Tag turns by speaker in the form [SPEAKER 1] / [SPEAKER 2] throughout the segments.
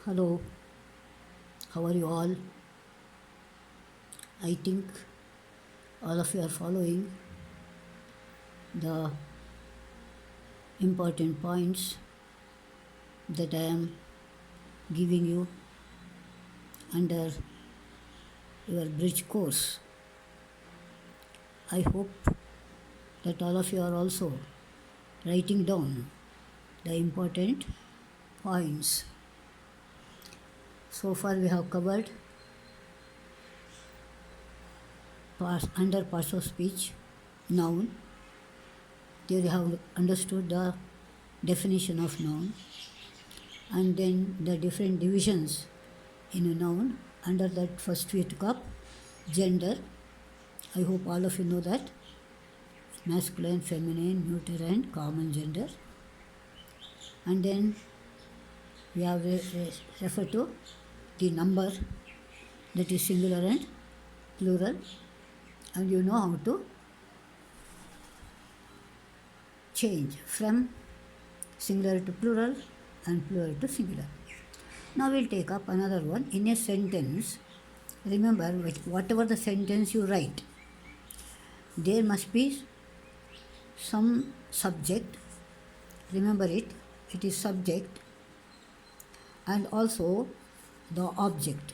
[SPEAKER 1] Hello, how are you all? I think all of you are following the important points that I am giving you under your bridge course. I hope that all of you are also writing down the important points. So far, we have covered under parts of speech, noun. There you have understood the definition of noun, and then the different divisions in a noun. Under that, first we took up gender. I hope all of you know that masculine, feminine, neuter, and common gender. And then we have referred to the number, that is singular and plural, and you know how to change from singular to plural and plural to singular. Now we'll take up another one. In a sentence, remember, whatever the sentence you write, there must be some subject. Remember it is subject, and also the object.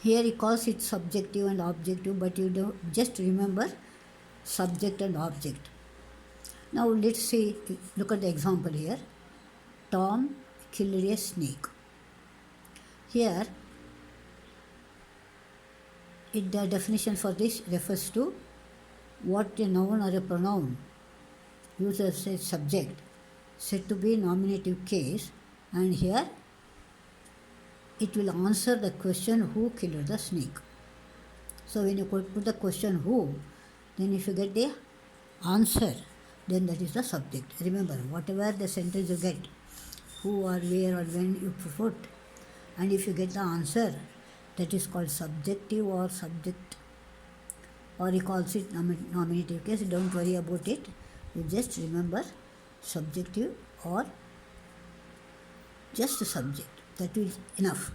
[SPEAKER 1] Here he calls it subjective and objective, but you don't just remember subject and object. Now let's see, look at the example here. Tom killed a snake. Here, the definition for this refers to what a noun or a pronoun used as a subject said to be nominative case, and here it will answer the question who killed the snake. So when you put the question who, then if you get the answer, then that is the subject. Remember, whatever the sentence you get, who or where or when you put, and if you get the answer, that is called subjective or subject, or he calls it nominative case. Don't worry about it. You just remember subjective or just subject. That is enough.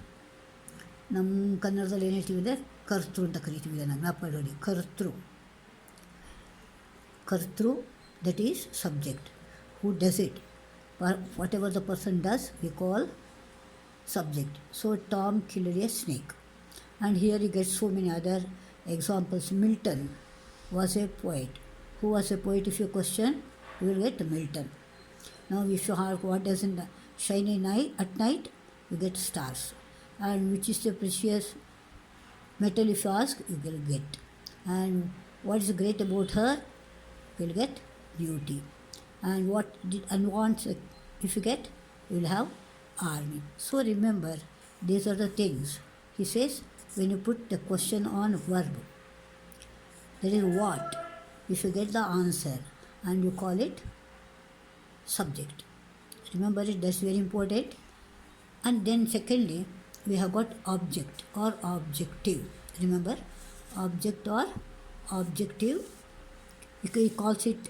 [SPEAKER 1] ನಮ್ಮ ಕನ್ನಡದಲ್ಲಿ ಏನು ಹೇಳ್ತೀವಿ ಅಂದರೆ ಕರ್ತೃ ಅಂತ ಕರಿತೀವಿ. ಜ್ಞಾಪಕ ನೋಡಿ, ಕರ್ತೃ, that is subject. Who does it? Whatever the person does, we call subject. So Tom killed a snake. And here you get so many other examples. Milton was a poet. Who was a poet? If you question, you will get Milton. Now if you have what doesn't shine at night, you get stars. And which is the precious metal, if you ask, you will get. And what is great about her? You will get beauty. And what did unwants, if you get, you will have army. So remember, these are the things. He says, when you put the question on verb, that is what, if you get the answer, and you call it subject. Remember it, that's very important. And then secondly, we have got object or objective. Remember, object or objective, he calls it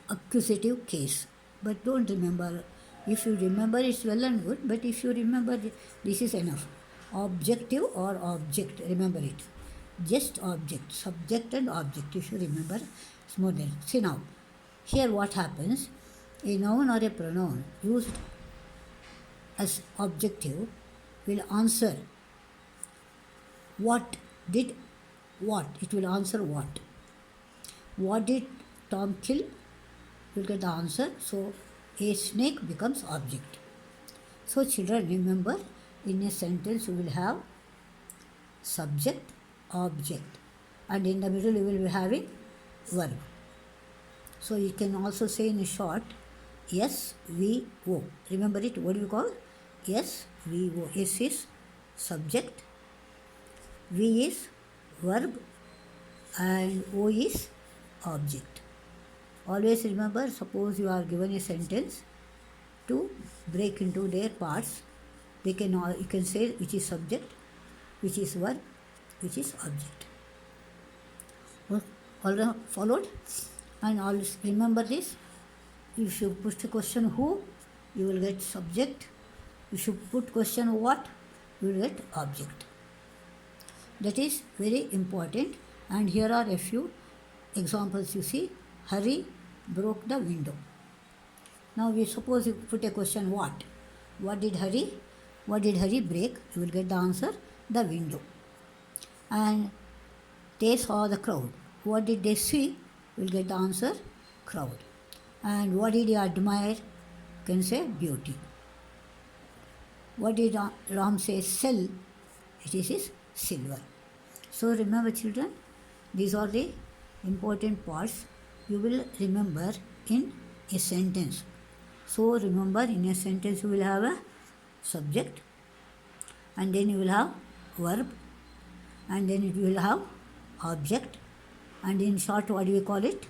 [SPEAKER 1] accusative case. But don't remember. If you remember, it's well and good, but if you remember, this is enough. Objective or object, remember it. Just object, subject and object. If you remember, it's more than. See now, here what happens, a noun or a pronoun used as objective will answer what did what. It will answer what. What did Tom kill? You will get the answer. So a snake becomes object. So children, remember, in a sentence you will have subject, object, and in the middle you will be having verb. So you can also say in a short, SVO. Remember it, what do you call? SVO. S is subject, V is verb, and O is object. Always remember, suppose you are given a sentence, to break into their parts, you can say which is subject, which is verb, which is object. All followed? And always remember this. If you push the question who, you will get subject, If you put question what, you will get object. That is very important. And here are a few examples. You see, Hari broke the window. Now we suppose you put a question what? What did Hari break? You will get the answer, the window. And they saw the crowd. What did they see? You will get the answer, crowd. And what did he admire? You can say beauty. What did Ram say sell? It is his silver. So remember children, these are the important parts you will remember in a sentence. So remember, in a sentence you will have a subject, and then you will have verb, and then you will have object, and in short what do we call it?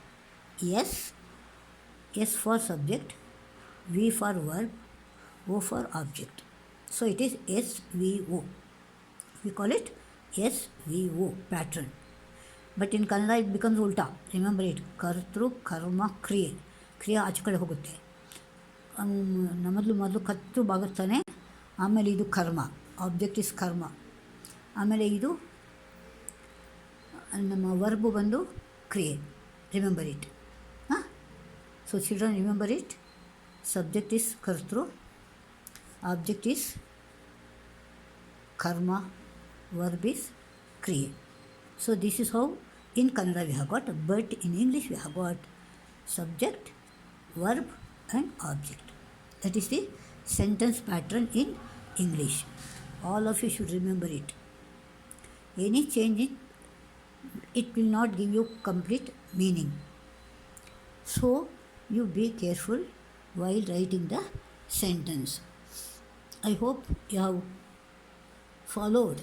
[SPEAKER 1] S. S for subject, V for verb, O for object. So it is SVO. We call it SVO pattern. But in Kannada it becomes ulta. Remember it. Kartru, karma, kriye. Kriya ಆಚೆ ಕಡೆ ಹೋಗುತ್ತೆ. ಮೊದಲು ಕರ್ತೃ ಬಾಗುತ್ತಾನೆ, ಆಮೇಲೆ ಇದು ಕರ್ಮ, object is ಕರ್ಮ, ಆಮೇಲೆ ಇದು ನಮ್ಮ ವರ್ಬು ಬಂದು ಕ್ರಿಯೆ. Remember it. So children remember it. Subject is ಕರ್ತೃ, ಆಬ್ಜೆಕ್ಟ್ ಇಸ್ ಕರ್ಮ, verb is kriya. So this is how in Kannada we have got, but in English we have got subject, verb and object. That is the sentence pattern in English. All of you should remember it. Any change in it will not give you complete meaning. So you be careful while writing the sentence. I hope you have followed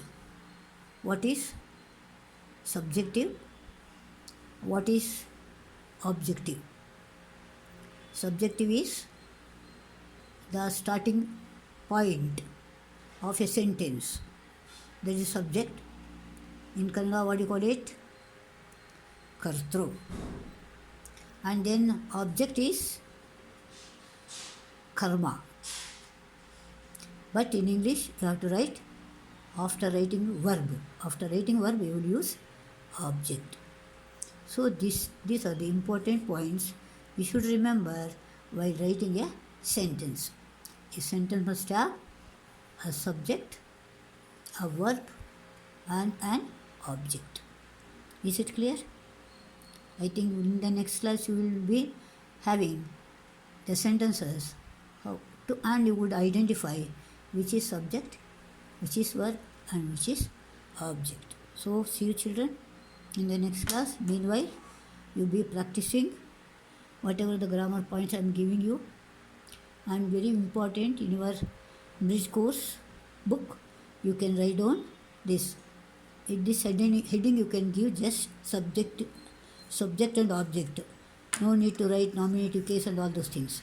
[SPEAKER 1] what is subjective, what is objective. Subjective is the starting point of a sentence. That is subject. In Kannada what do you call it? Kartru. And then object is karma. But in English you have to write after writing verb. After writing verb, you will use object. So these are the important points you should remember while writing a sentence. A sentence must have a subject, a verb, and an object. Is it clear? I think in the next class you will be having the sentences and you would identify which is subject, which is verb, and which is object. So see you children in the next class. Meanwhile, you be practicing whatever the grammar points I am giving you. And very important, in your bridge course book, you can write down this. In this heading you can give just subject and object. No need to write nominative case and all those things.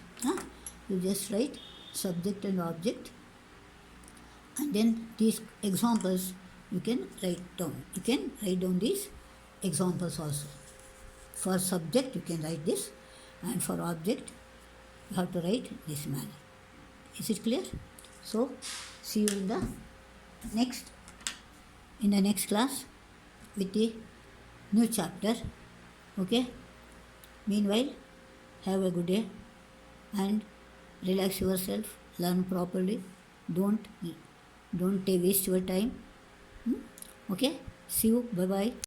[SPEAKER 1] You just write subject and object. And then these examples you can write down. You can write down these examples also. For subject you can write this, and for object you have to write this manner. Is it clear? So see you in the next class with the new chapter. Okay? Meanwhile, have a good day and relax yourself, learn properly. Don't waste your time. Okay? See you. Bye-bye.